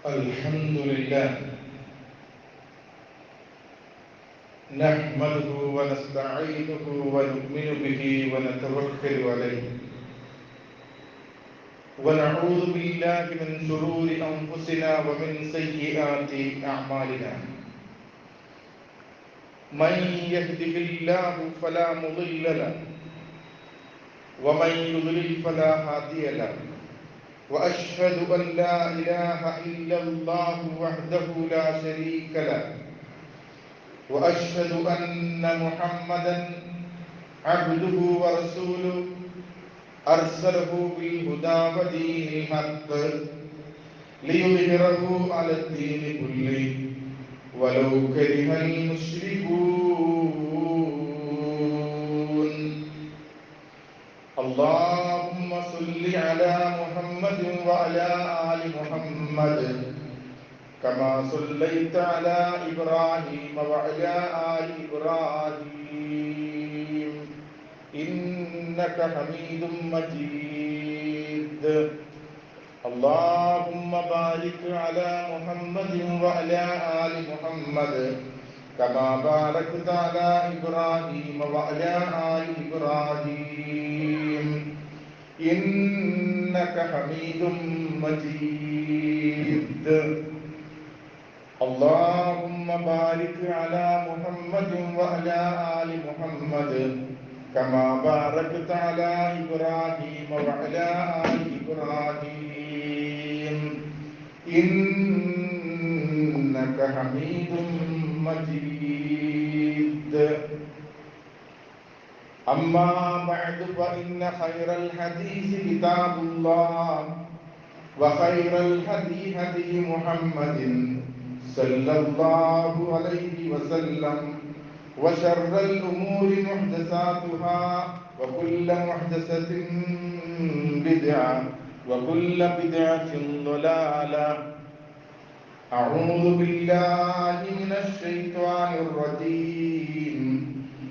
الحمد لله نحمده ونستعينه ونؤمن به ونتوكل عليه ونعوذ بالله من شرور أنفسنا ومن سيئات أعمالنا من يهده الله فلا مضل له ومن يضلل فلا هادي له وأشهد أن لا إله إلا الله وحده لا شريك له وأشهد أن محمدا عبده ورسوله أرسله بالهدى ودين الحق ليظهره على الدين كله ولو كره المشركون اللهم صل على محمد وعلى آل محمد كما صليت على إبراهيم وعلى آل إبراهيم إنك حميد مجيد اللهم بارك على محمد وعلى آل محمد كما باركت على إبراهيم وعلى آل إبراهيم إنك حميد مجيد اللهم بارك على محمد وعلى آل محمد كما باركت على إبراهيم وعلى آل إبراهيم إنك حميد مجيد أما بعد فإن خير الحديث كتاب الله وخير الهدي هدي محمد صلى الله عليه وسلم وشر الأمور محدثاتها وكل محدثة بدعة وكل بدعة ضلالة أعوذ بالله من الشيطان الرجيم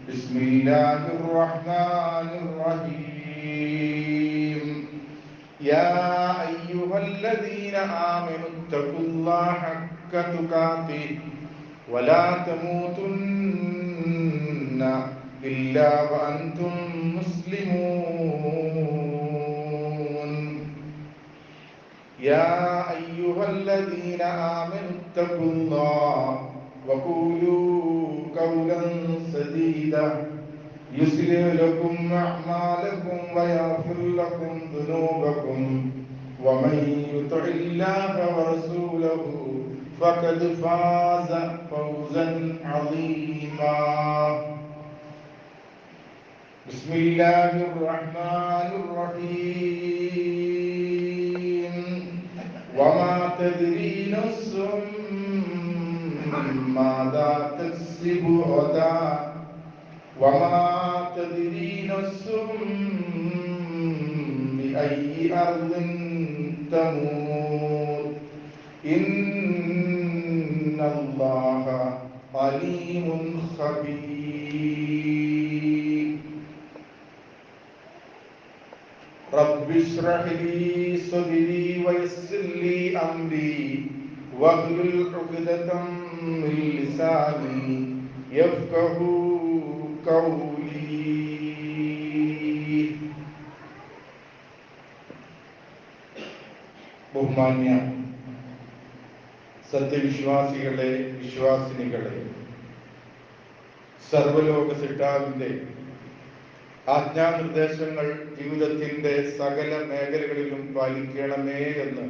بسم الله الرحمن الرحيم يا أيها الذين آمنوا اتقوا الله حق تقاته ولا تموتن إلا وأنتم مسلمون يا أيها الذين آمنوا اتقوا الله وقولوا قولا سديدا يصلح لكم أعمالكم ويغفر لكم ذنوبكم ومن يطع الله ورسوله فقد فاز فوزا عظيما بسم الله الرحمن الرحيم وما تدري نفس ماذا تكسب غدا وما تدري نفس بأي أرض تموت إن الله عليم خبير رب اشرح لي صدري ويسر لي أمري واحلل عقدة من لساني يفقهوا قولي ബഹുമാന്യ സത്യവിശ്വാസികളെ, വിശ്വാസിനികളെ, സർവലോക സിട്ടാവിന്റെ ആജ്ഞാനിർദ്ദേശങ്ങൾ ജീവിതത്തിന്റെ സകല മേഖലകളിലും പാലിക്കണമേ എന്ന്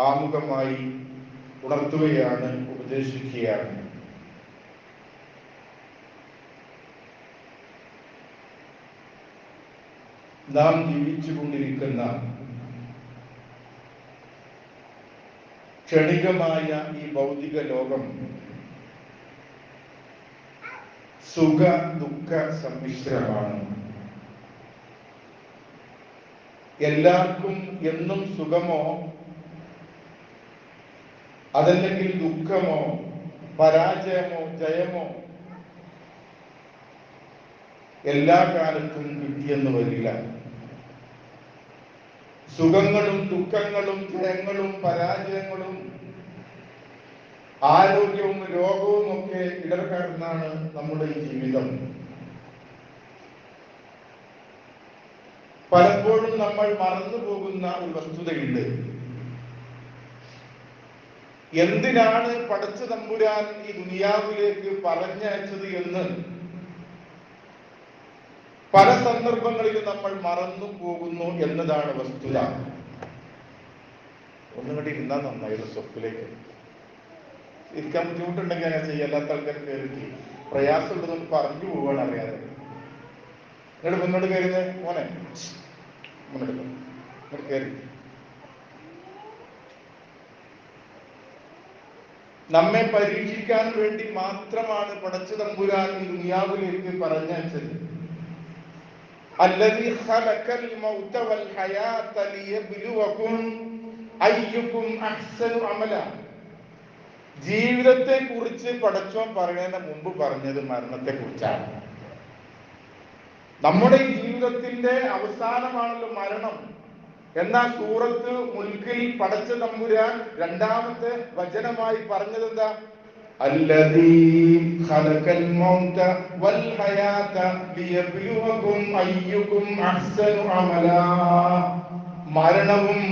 ആമുഖമായി ഉണർത്തുകയാണ്, ഉപദേശിക്കുകയാണ്. നാം ജീവിച്ചുകൊണ്ടിരിക്കുന്ന ക്ഷണികമായ ഈ ഭൗതിക ലോകം സുഖ ദുഃഖ സമ്മിശ്രമാണ്. എല്ലാവർക്കും എന്നും സുഖമോ അതല്ലെങ്കിൽ ദുഃഖമോ പരാജയമോ ജയമോ എല്ലാ കാലത്തും കിട്ടിയെന്ന് വരില്ല. സുഖങ്ങളും ദുഃഖങ്ങളും ജയങ്ങളും പരാജയങ്ങളും ആരോഗ്യവും രോഗവും ഒക്കെ ഇടകലർന്നാണ് നമ്മുടെ ഈ ജീവിതം. പലപ്പോഴും നമ്മൾ മറന്നു പോകുന്ന ഒരു വസ്തുതയുണ്ട്. എന്തിനാണ് പടച്ച തമ്പുരാൻ ഈ ദുനിയാവിലേക്ക് പറഞ്ഞയച്ചത് എന്ന് പല സന്ദർഭങ്ങളിലും നമ്മൾ മറന്നു പോകുന്നു എന്നതാണ് വസ്തുത. ഒന്നുകൂടി ഇരുന്നാൽ നന്നായിരുന്നു. സ്വപ്പിലേക്ക് ഇരിക്കാൻ ബുദ്ധിമുട്ടുണ്ടെങ്കിൽ അങ്ങനെ ചെയ്യാം. അല്ലാത്ത ആൾക്കാർ കയറി പ്രയാസമുള്ളതൊന്ന് പറഞ്ഞു പോവാണ് അറിയാതെ. നിങ്ങൾ മുന്നോട്ട് കയറുന്നത് മോനെ, മുന്നോട്ട് കയറി. നമ്മെ പരീക്ഷിക്കാൻ വേണ്ടി മാത്രമാണ് പടച്ച തമ്പുരാൻ ഈ ദുനിയാവിലേക്ക് പറഞ്ഞയച്ചത്. അല്ലദീ ഖലഖൽ മൗത വൽ ഹയാത ലിയബ്ലുവകും അയ്യുകും അഹ്സനു അമല. ജീവിതത്തെ കുറിച്ച് പടച്ചോൻ പറയുന്നതിന് മുമ്പ് പറഞ്ഞത് മരണത്തെ കുറിച്ചാണ്. നമ്മുടെ ഈ ജീവിതത്തിന്റെ അവസാനമാണല്ലോ മരണം. എന്നാൽ സൂറത്ത് മുൽക്കിൽ പടച്ച തമ്പുരാൻ രണ്ടാമത്തെ വചനമായി പറഞ്ഞത് എന്താ? അല്ലദീ ഖലഖൽ മൗത വൽ ഹയാത ലിയബ്ലുവകും അയ്യുകും അഹ്സനു അമല. മരണവും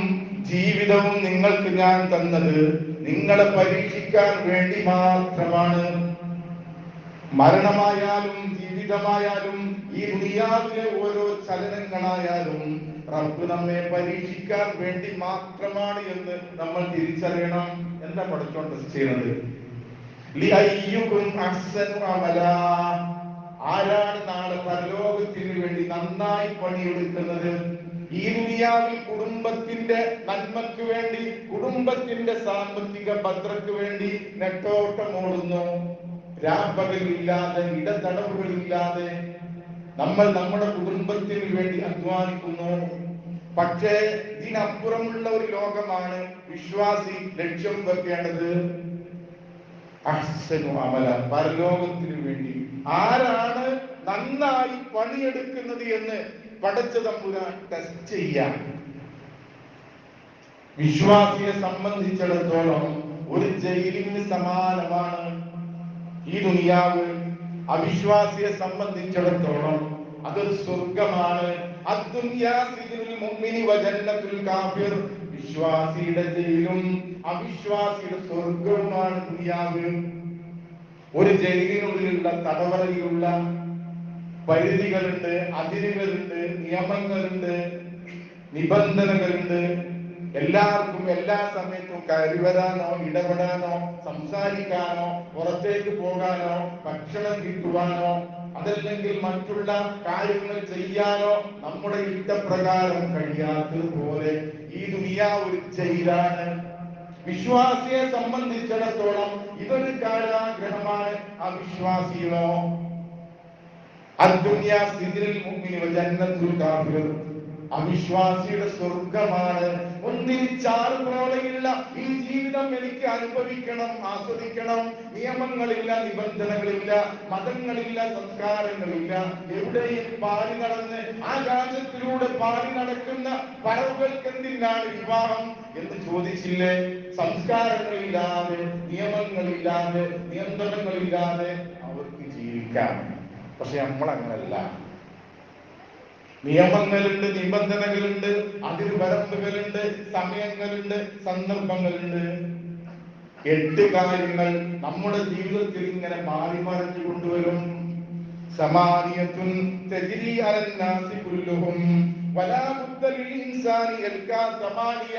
ജീവിതവും നിങ്ങൾക്ക് ഞാൻ തന്നത് നിങ്ങളെ പരീക്ഷിക്കാൻ വേണ്ടി മാത്രമാണ്. മരണമായാലും ജീവിതമായാലും ഈ ദുനിയാവിലെ ഓരോ ചലനങ്ങളായാലും റബ്ബ് നമ്മെ പരീക്ഷിക്കാൻ വേണ്ടി മാത്രമാണ് എന്ന് നമ്മൾ തിരിച്ചറിയണം. എന്താ പഠിച്ചോണ്ട് ചെയ്യുന്നത്? ലിഅയ്യുകും അഹ്സനു അമല. ആരാണ് നാളെ പരലോകത്തിന് വേണ്ടി നന്നായി പണിയെടുക്കുന്നത്? ഈ ദുനിയാവിൽ കുടുംബത്തിന്റെ നന്മയ്ക്ക് വേണ്ടി, കുടുംബത്തിന്റെ സാമ്പത്തിക ഭദ്രതയ്ക്ക് വേണ്ടി നെട്ടോട്ടമോടുന്നു. രാപ്പകലില്ലാതെ, ഇടതടവുകളില്ലാതെ നമ്മൾ നമ്മുടെ കുടുംബത്തിന് വേണ്ടി അധ്വാനിക്കുന്നു. പക്ഷേ ഇതിനപ്പുറമുള്ള ഒരു ലോകമാണ് വിശ്വാസി ലക്ഷ്യം വെക്കേണ്ടത്. അഹ്സനു അമല, പരലോകത്തിന് വേണ്ടി ആരാണ് നന്നായി പണിയെടുക്കുന്നത് എന്ന് പടച്ച തമ്പുരാൻ ടെസ്റ്റ് ചെയ്യാൻ. വിശ്വാസിയെ സംബന്ധിച്ചിടത്തോളം ഒരു ജയിലിന് സമാനമാണ് ഈ ദുനിയാവ്. അവിശ്വാസിയെ സംബന്ധിച്ചിടത്തോളം അതൊരു സ്വർഗമാണ്. അദ്ദുനിയാ സിജ്നുൽ മുഅ്മിനി വ ജന്നത്തുൽ കാഫിർ. വിശ്വാസിയുടെ ജയിലും അവിശ്വാസിയുടെ സ്വർഗവുമാണ് ദുനിയാവ്. ഒരു ജയിലിനുള്ളിലുള്ള തടവറയിലുള്ള പരിധികളുണ്ട്, അതിരുകളുണ്ട്, നിയമങ്ങളുണ്ട്, നിബന്ധനകളുണ്ട്. എല്ലാവർക്കും എല്ലാ സമയത്തും കയറി വരാനോ ഇടപെടാനോ സംസാരിക്കാനോ പുറത്തേക്ക് പോകാനോ ഭക്ഷണം കിട്ടുവാനോ അതല്ലെങ്കിൽ മറ്റുള്ള കാര്യങ്ങൾ ചെയ്യാനോ നമ്മുടെ ഇഷ്ടപ്രകാരം കഴിയാത്തതുപോലെ ഈ ദുനിയാവ് ഒരു ജയിലാണ്. വിശ്വാസിയെ സംബന്ധിച്ചിടത്തോളം ഇതൊരു കാരാഗ്രഹമാണ്. അവിശ്വാസിയോ അദ്ദുനിയാ സിജ്നുൽ മുഅ്മിനി വ ജന്നത്തുൽ കാഫിർ. അവിശ്വാസിയുടെ സ്വർഗമാണ്. ഒന്നിച്ചാറ് പോലെയുള്ള ഈ ജീവിതം എനിക്ക് അനുഭവിക്കണം, ആസ്വദിക്കണം. നിയമങ്ങളില്ല, നിബന്ധനകളില്ല, മതങ്ങളില്ല, സംസ്കാരങ്ങളില്ല. എവിടെയും പാടി നടന്ന് ആകാശത്തിലൂടെ പാടി നടക്കുന്ന പറവുകൾക്ക് എന്തിനാണ് വിവാഹം എന്ന് ചോദിച്ചില്ലേ? സംസ്കാരങ്ങളില്ലാതെ, നിയമങ്ങളില്ലാതെ, നിയന്ത്രണങ്ങളില്ലാതെ അവർക്ക് ജീവിക്കാം. പക്ഷെ നമ്മൾ അങ്ങനല്ല. നിയമങ്ങളുണ്ട്, നിബന്ധനകളുണ്ട്, അതിർവരമ്പുകളുണ്ട്, സമയങ്ങളുണ്ട്, സന്ദർഭങ്ങളുണ്ട്. 8 കാര്യങ്ങൾ നമ്മുടെ ജീവിതത്തിൽ ഇങ്ങനെ മാറി മറിഞ്ഞു കൊണ്ടുവരും. സമാനിയത്തുൻ തജ്രി അലന്നാസി കുല്ലുഹും വലാ ബുദ്ദ ലിൽ ഇൻസാനി യൽകാ സമാനിയ.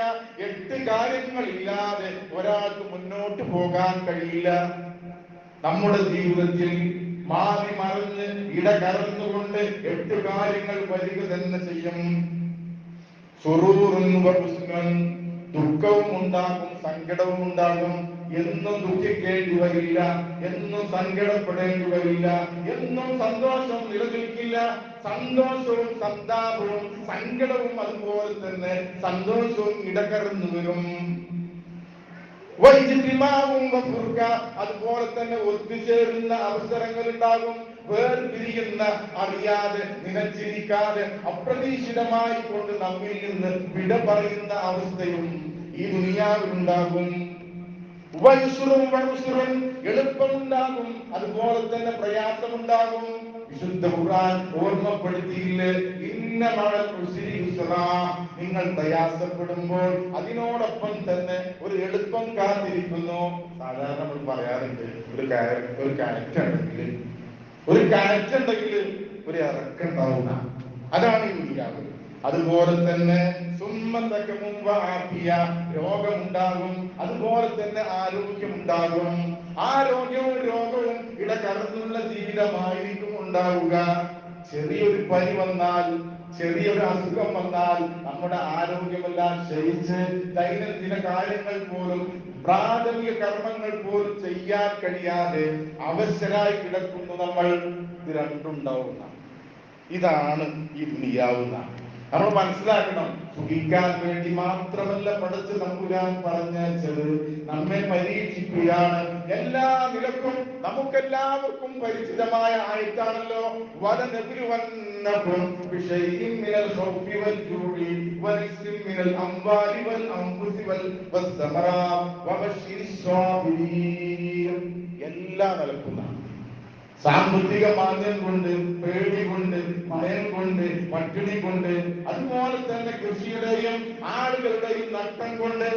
8 കാര്യങ്ങളില്ലാതെ ഒരാൾക്ക് മുന്നോട്ട് പോകാൻ കഴിയില്ല. നമ്മുടെ ജീവിതത്തിൽ മാറി മറിഞ്ഞ് ഇടകലർന്നുകൊണ്ട് 8 കാര്യങ്ങൾ വരിക തന്നെ ചെയ്യും. സുറൂറുൻ വ ഹുസ്നുൻ. ദുഃഖവും ഉണ്ടാകും, സങ്കടവും ഉണ്ടാകും. എന്നും ദുഃഖിക്കേണ്ടി വരില്ല, എന്നും സങ്കടപ്പെടേണ്ടി വരില്ല, എന്നും സന്തോഷം നിലനിൽക്കില്ല. സന്തോഷവും സന്താപവും സങ്കടവും അതുപോലെ തന്നെ സന്തോഷവും ഇടകലർന്നു വരും. അതുപോലെ തന്നെ ഒത്തുചേരുന്ന അവസരങ്ങൾ ഉണ്ടാകും. വേർപിരിയുന്ന അറിയാതെ, നിലച്ചിരിക്കാതെ, അപ്രതീക്ഷിതമായി കൊണ്ട് നമ്മിൽ നിന്ന് വിട പറയുന്ന അവസ്ഥയും ഈ ദുനിയാവിലുണ്ടാകും. എളുപ്പമുണ്ടാകും, അതുപോലെ തന്നെ പ്രയാസമുണ്ടാകും. വിശുദ്ധ ഖുർആൻ ഓർമ്മപ്പെടുത്തിയില്ലേ, ഇന്ന മഅൽ ഉസ്രി യുസ്റാ, നിങ്ങൾ പ്രയാസപ്പെടുമ്പോൾ അതിനോടൊപ്പം തന്നെ ഒരു എളുപ്പം കാത്തിരിക്കുന്നു. സാധാരണ നമ്മൾ പറയാറുണ്ട്, ഒരു കയറ്റുണ്ടെങ്കിൽ ഒരു ഇറക്കുണ്ടാവുന്ന, അതാണ് ഈ ദുനിയാവ്. അതുപോലെ തന്നെ രോഗമുണ്ടാകും, അതുപോലെ തന്നെ ആരോഗ്യമുണ്ടാകും. രോഗവും ഇടകലർന്നുള്ള ജീവിതമായിരിക്കും ഉണ്ടാവുക. ചെറിയൊരു പനി വന്നാൽ, ചെറിയൊരു അസുഖം വന്നാൽ നമ്മുടെ ആരോഗ്യമെല്ലാം ക്ഷയിച്ച് ദൈനംദിന കാര്യങ്ങൾ പോലും, പ്രാഥമിക കർമ്മങ്ങൾ പോലും ചെയ്യാൻ കഴിയാതെ അവശരായി കിടക്കുന്നു നമ്മൾ. ഇത് രണ്ടുണ്ടാവുന്ന, ഇതാണ് ഈ ദുനിയാവുന്ന. നമ്മൾ മനസ്സിലാക്കണം, സുഖിക്കാൻ വേണ്ടി മാത്രമല്ല പടച്ച് തമ്പുരാൻ പറഞ്ഞത്, നമ്മെ പരീക്ഷിക്കുകയാണ്. എല്ലാ നിലക്കും നമുക്കെല്ലാവർക്കും പരിചിതമായ ആയത്താണല്ലോ, വലനബിലുവന്നകും ബിശൈഇൻ മിനൽ ഖൗഫി വൽജൂഇ വനഖ്സിൻ മിനൽ അംവാലി വൽ അൻഫുസി വസ്സമറാത്ത് വബശ്ശിരിസ് സ്വാബിരീൻ. എല്ലാ നിലക്കും സാമ്പത്തിക മാന്ദ്യം കൊണ്ട്, പേടി കൊണ്ട്, ഭയം കൊണ്ട്, പട്ടിണി കൊണ്ട്, അതുപോലെ തന്നെ കൃഷിയുടെയും ആളുകളുടെയും നഷ്ടം കൊണ്ട്,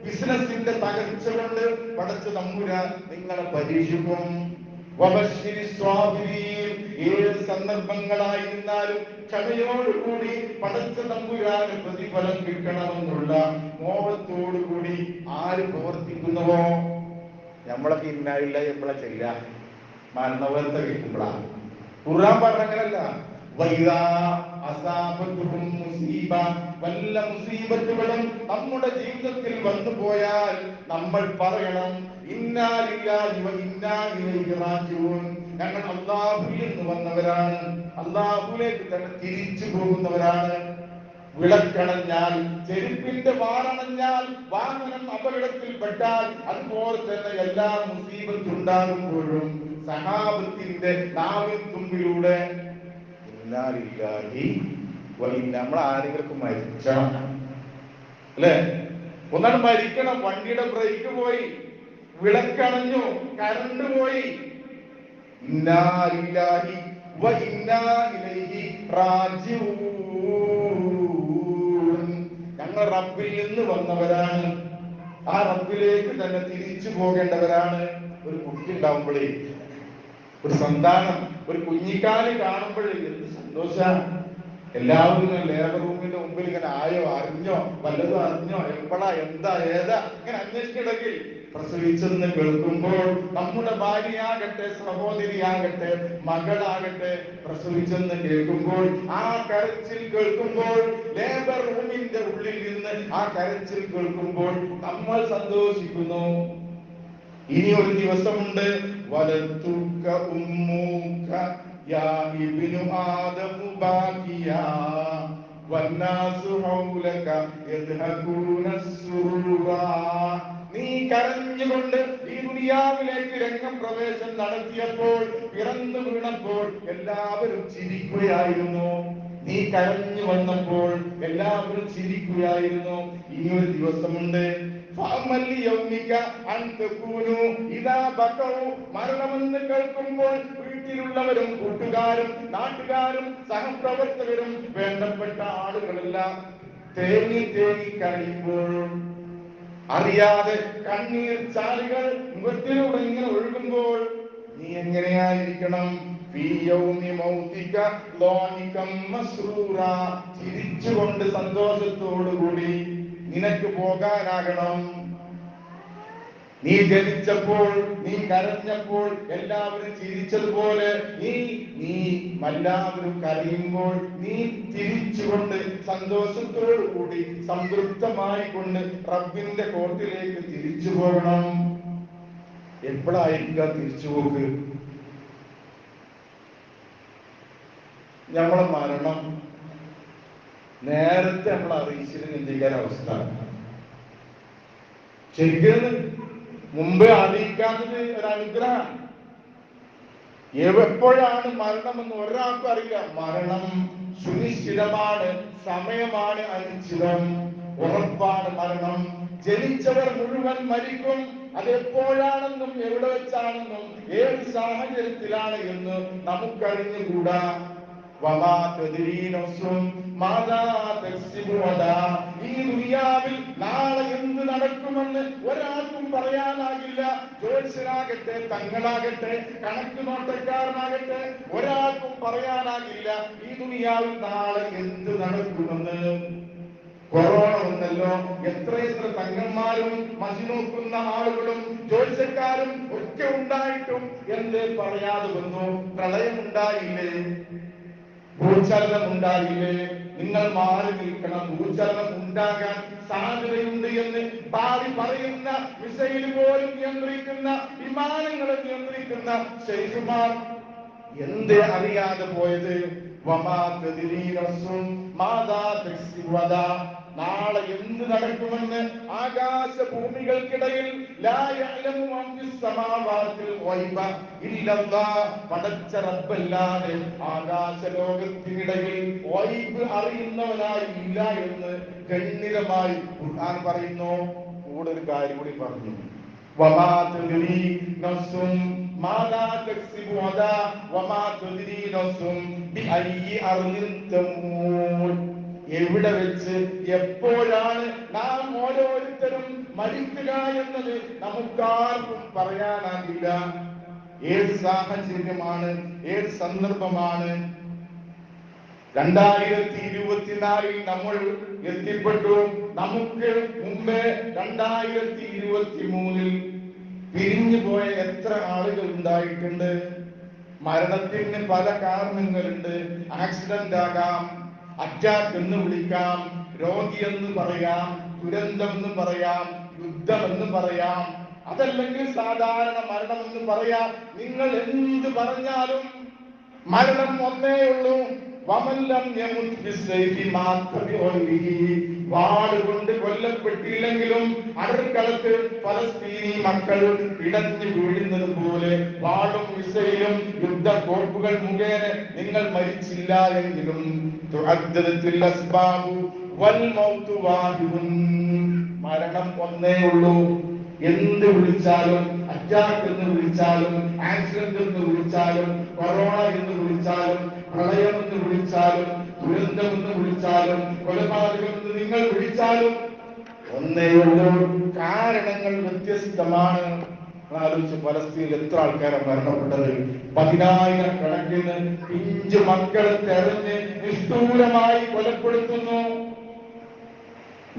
ബിസിനസിന്റെ തകർച്ച കൊണ്ട് പടച്ച തമ്പുരാൻ നിങ്ങളെ പരീക്ഷിക്കും. ഏത് സന്ദർഭങ്ങളായിരുന്നാലും ക്ഷമയോടുകൂടി പടച്ച തമ്പുരാന് പ്രതിഫലം കിട്ടണമെന്നുള്ള മോഹത്തോടുകൂടി ആര് പ്രവർത്തിക്കുന്നുവോ, നമ്മളൊക്കെ ഇന്നായില്ല എപ്പോഴാ ചെയ്യാ, മരണവരത്തെ കേൾക്കുമ്പോഴാണ്. ഖുർആൻ പറഞ്ഞങ്ങനല്ല, വല്ല മുസീബത്തുകളും നമ്മുടെ ജീവിതത്തിൽ വന്നു പോയാൽ നമ്മൾ പറയണം, ഇന്നാ ലില്ലാഹി വ ഇന്നാ ഇലൈഹി റാജിഊൻ. ഞങ്ങൾ അല്ലാഹുവിൽ നിന്ന് വന്നവരാണ്, അല്ലാഹുവിലേക്ക് തന്നെ തിരിച്ചു പോകുന്നവരാണ്. വിളക്കണഞ്ഞാൽ, ചെരുപ്പിന്റെ വാറണഞ്ഞാൽ, വാഹനം അപകടത്തിൽപ്പെട്ടാൽ, അതുപോലെ തന്നെ എല്ലാ മുസീബത്തുണ്ടാകുമ്പോഴും സഹാബത്തിന്റെ നാവിൻ തുമ്പിലൂടെ നമ്മൾ ആരെങ്കിലും മരിക്കണം അല്ലെ, ഒന്നാണ് മരിക്കണം. വണ്ടിയുടെ ബ്രേക്ക് പോയി, വിളക്കണഞ്ഞു, കറണ്ട് പോയി, ഇന്നാ ലില്ലാഹി വ ഇന്നാ ഇലൈഹി റാജിഊൻ. ഞങ്ങൾ റബ്ബിൽ നിന്ന് വന്നവരാണ്, ആ റബ്ബിലേക്ക് തന്നെ തിരിച്ചു പോകേണ്ടവരാണ്. ഒരു കുട്ടി ഉണ്ടാവുമ്പോഴേ, ഒരു സന്താനം, ഒരു കുഞ്ഞിക്കാല് കാണുമ്പോഴേ എന്ത് സന്തോഷാണ്. എല്ലാവരും ലേബർ റൂമിന്റെ മുമ്പിൽ ഇങ്ങനെ ആയോ, അറിഞ്ഞോ, വല്ലതും അറിഞ്ഞോ, എപ്പോഴാ, എന്താ, ഏതാ ഇങ്ങനെ അന്വേഷിക്കണമെങ്കിൽ, പ്രസവിച്ചെന്ന് കേൾക്കുമ്പോൾ നമ്മുടെ ഭാര്യയാകട്ടെ, സഹോദരിയാകട്ടെ, മകളാകട്ടെ പ്രസവിച്ചെന്ന് കേൾക്കുമ്പോൾ, ആ കരച്ചിൽ കേൾക്കുമ്പോൾ, ലേബർ റൂമിന്റെ ഉള്ളിൽ നിന്ന് ആ കരച്ചിൽ കേൾക്കുമ്പോൾ നമ്മൾ സന്തോഷിക്കുന്നു. ഇനി ഒരു ദിവസമുണ്ട്, വലതുക ഉമ്മുക യാ ഇബ്നു ആദമു ബാകിയാ വന്നാസു ഹൗലക യദ്ഹകൂന സുറൂറാ. നീ കരഞ്ഞുകൊണ്ട് ഈ ദുനിയാവിലേക്ക് രംഗപ്രവേശം നടത്തിയപ്പോൾ, പിറന്നു വീണപ്പോൾ എല്ലാവരും ചിരിക്കുകയായിരുന്നു. നീ കരഞ്ഞു വന്നപ്പോൾ എല്ലാവരും ചിരിക്കുകയായിരുന്നു. ഇനി ഒരു ദിവസമുണ്ട്, മരണമെന്ന് കേൾക്കുമ്പോൾ വീട്ടിലുള്ളവരും കൂട്ടുകാരും നാട്ടുകാരും സഹപ്രവർത്തകരും വേണ്ടപ്പെട്ട ആളുകളെല്ലാം തേങ്ങി തേങ്ങി കരയുമ്പോൾ, അറിയാതെ കണ്ണീർ ചാലുകൾ മുഖത്തിലൂടെ ഇങ്ങനെ ഒഴുകുമ്പോൾ, നീ എങ്ങനെയായിരിക്കണം? ചിരിച്ചുകൊണ്ട് സന്തോഷത്തോടുകൂടി നിനക്ക് പോകാനാകണം. നീ ജനിച്ചപ്പോൾ, നീ കരഞ്ഞപ്പോൾ എല്ലാവരും ചിരിച്ചതുപോലെ നീ എല്ലാവരും കരയുമ്പോൾ നീ തിരിച്ചുകൊണ്ട് സന്തോഷത്തോടുകൂടി സംതൃപ്തമായി കൊണ്ട് റബ്ബിന്റെ കോർട്ടിലേക്ക് തിരിച്ചു പോകണം. എപ്പോഴായിരിക്കാം തിരിച്ചുപോക്ക്? നമ്മളെ മരണം നേരത്തെ നമ്മൾ അറിയിച്ചിരുന്ന അവസ്ഥ, ശരിക്കും മുമ്പേ അറിയിക്കാത്തത് ഒരു അനുഗ്രഹം. എപ്പോഴാണ് മരണമെന്ന് ഒരാൾക്കും അറിയില്ല. മരണം സുനിശ്ചിതമാണ്, സമയമാണ് അനിശ്ചിതം, ഉറപ്പാണ് മരണം. ജനിച്ചവർ മുഴുവൻ മരിക്കും. അതെപ്പോഴാണെന്നും എവിടെ വെച്ചാണെന്നും ഏത് സാഹചര്യത്തിലാണ് എന്ന് നമുക്കറിഞ്ഞുകൂടാ. ഈ ദുനിയാവിൽ നാളെ എന്ത് നടക്കുമെന്ന് ഒരാൾക്കും പറയാനാകില്ല. ജ്യോത്സ്യനാകട്ടെ, തങ്ങളാകട്ടെ, കണക്ക് നോട്ടക്കാരനാകട്ടെ, ഒരാൾക്കും പറയാനാകില്ല ഈ ദുനിയാവിൽ നാളെ എന്ത് നടക്കുമെന്ന്. കൊറോണ വന്നല്ലോ, എത്രയെത്ര തങ്ങന്മാരും മതി നോക്കുന്ന ആളുകളും ജ്യോത്സ്യക്കാരും ഒക്കെ ഉണ്ടായിട്ടും എന്ത് പറയാതെ വന്നു? പ്രളയമുണ്ടായില്ലേ? ഭൂചലനം ഉണ്ടായില്ലേ? നിങ്ങൾ മാറി നിൽക്കണം. ഭൂചലനം ഉണ്ടാകാൻ സാധ്യതയുണ്ട് എന്ന് ഭാവി പറയുന്ന, മിസൈൽ പോലും നിയന്ത്രിക്കുന്ന, വിമാനങ്ങളെ നിയന്ത്രിക്കുന്ന ശൈഖുമാർ എന്തേ അറിയാതെ പോയത്? നാളെ എന്ത് നടക്കുമെന്ന് ആകാശഭൂമികൾക്കിടയിൽ പടച്ച റബ്ബല്ലാതെ ആകാശ ലോകത്തിനിടയിൽ അറിയുന്നവനായി ഇല്ല എന്ന് ഗണ്യമായി ഖുർആൻ പറയുന്നു. കൂടെ ഒരു കാര്യം കൂടി പറഞ്ഞു, എവിടെ വെച്ച് എപ്പോഴാണ് നാം ഓരോരുത്തരും മരിക്കുക എന്നത് നമുക്കാർക്കും പറയാനാകില്ല. ഏത് സാഹചര്യമാണ്, ഏത് സന്ദർഭമാണ്? 2024 നമ്മൾ എത്തിപ്പെട്ടു. നമുക്ക് മുമ്പേ 2023 പിരിഞ്ഞു പോയ എത്ര ആളുകൾ ഉണ്ടായിട്ടുണ്ട്? മരണത്തിന് പല കാരണങ്ങളുണ്ട്. ആക്സിഡന്റ് ആകാം, അറ്റാക്ക് എന്ന് വിളിക്കാം, രോഗി എന്ന് പറയാം, ദുരന്തം എന്ന് പറയാം, യുദ്ധം എന്ന് പറയാം, അതല്ലെങ്കിൽ സാധാരണ മരണം എന്ന് പറയാം. നിങ്ങൾ എന്ത് പറഞ്ഞാലും മരണം ഒന്നേ ഉള്ളൂ. വാളുകൊണ്ട് കൊല്ലപ്പെട്ടില്ലെങ്കിലും അടർക്കളത്ത് ഫലസ്തീനി മക്കൾ ഇടഞ്ഞു വീഴുന്നത് പോലെ വാളും മിസൈലും യുദ്ധക്കോപ്പുകൾ മുഖേന നിങ്ങൾ മരിച്ചില്ല എങ്കിലും മരണം ഒന്നേ ഉള്ളൂ. എന്ത് വിളിച്ചാലും, അറ്റാക്ക് എന്ന് വിളിച്ചാലും, ആക്സിഡന്റ് എന്ന് വിളിച്ചാലും, കൊറോണ എന്ന് വിളിച്ചാലും, പ്രളയം എന്ന് വിളിച്ചാലും, ദുരന്തം എന്ന് വിളിച്ചാലും, കൊലപാതകം എന്ന് നിങ്ങൾ വിളിച്ചാലും ഒന്നേ ഉള്ളൂ. കാരണങ്ങൾ വ്യത്യസ്തമാണ്. ആലോചിച്ച് ഫലസ്തീനിൽ എത്ര ആൾക്കാരെ മരണപ്പെട്ടത്? 10,000 കണക്കിന് പിഞ്ചു മക്കളെ തെരഞ്ഞ് നിഷ്ഠൂരമായി കൊലപ്പെടുത്തുന്നു.